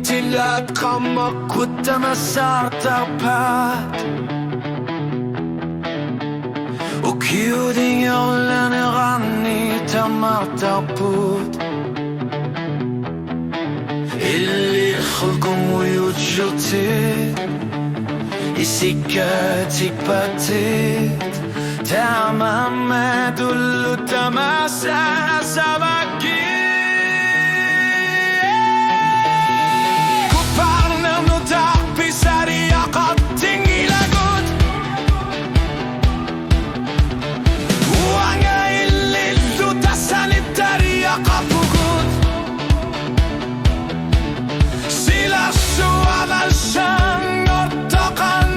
tila kamakutta masartapat Och kyudingen ranni tamartaput Illi khulkum uyutjutit Isikatik patit Tamam dullu tamasa sabaki Kuparnem no tarpisari akating ilagot Uanga illillu tasanitari akapugut Sila suaval sangortakan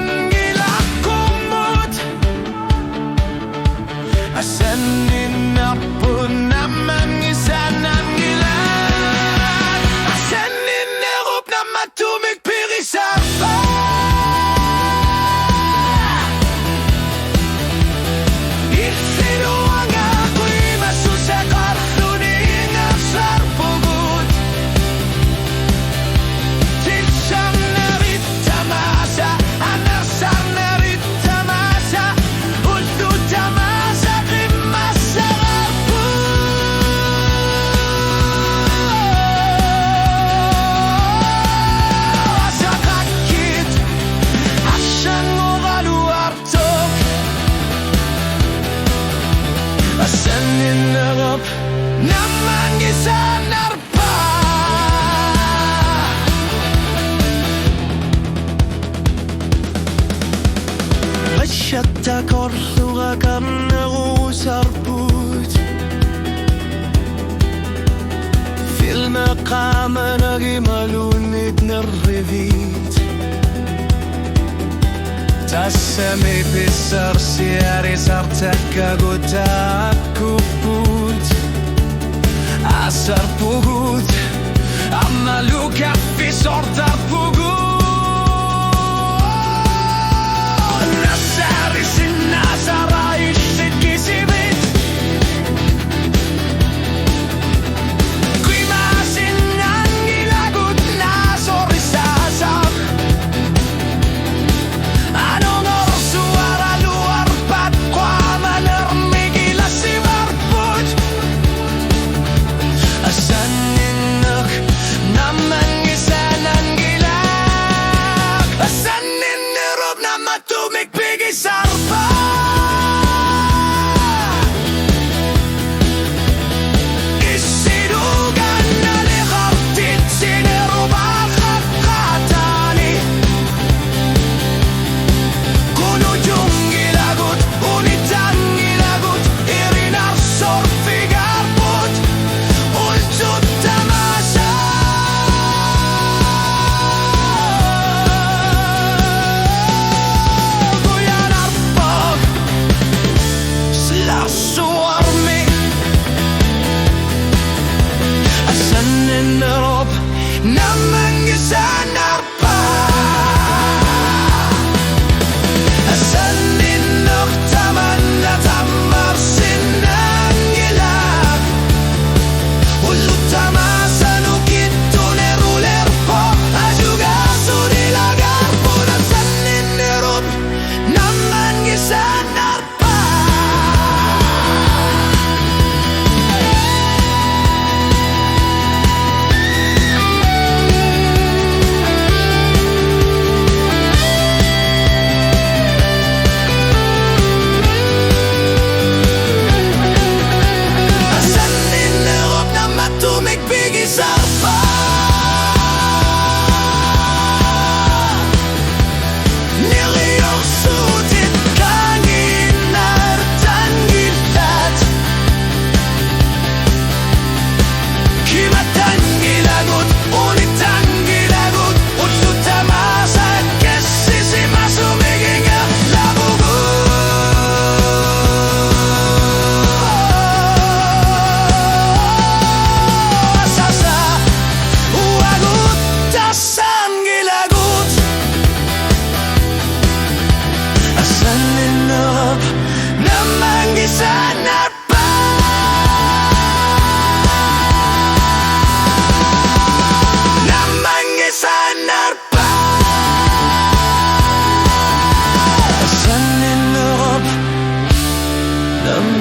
Asanin ako naman isa ng ilan Asanin erop na matumig pirisapa Isino ang ako'y masusakar Tuning ang sarpugot Tilsam na ritamasa Anasam na ritamasa Ultu tamasa Asanin erop naman isa narpa Asyatta korluga karnagu sarput Filme qamanagi malunit nerrevit Tassami pisar siari sartaka gotak kuput Asar pugut Amma luka fisortar pugut Nasari sinasara ishit kisibit Kuimasin ang ilagut na sorisasap Anong orsuara luar pat kwaman ermigila si marput Asanin naman isa ng gila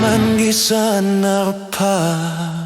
Jangan di sana, Pak.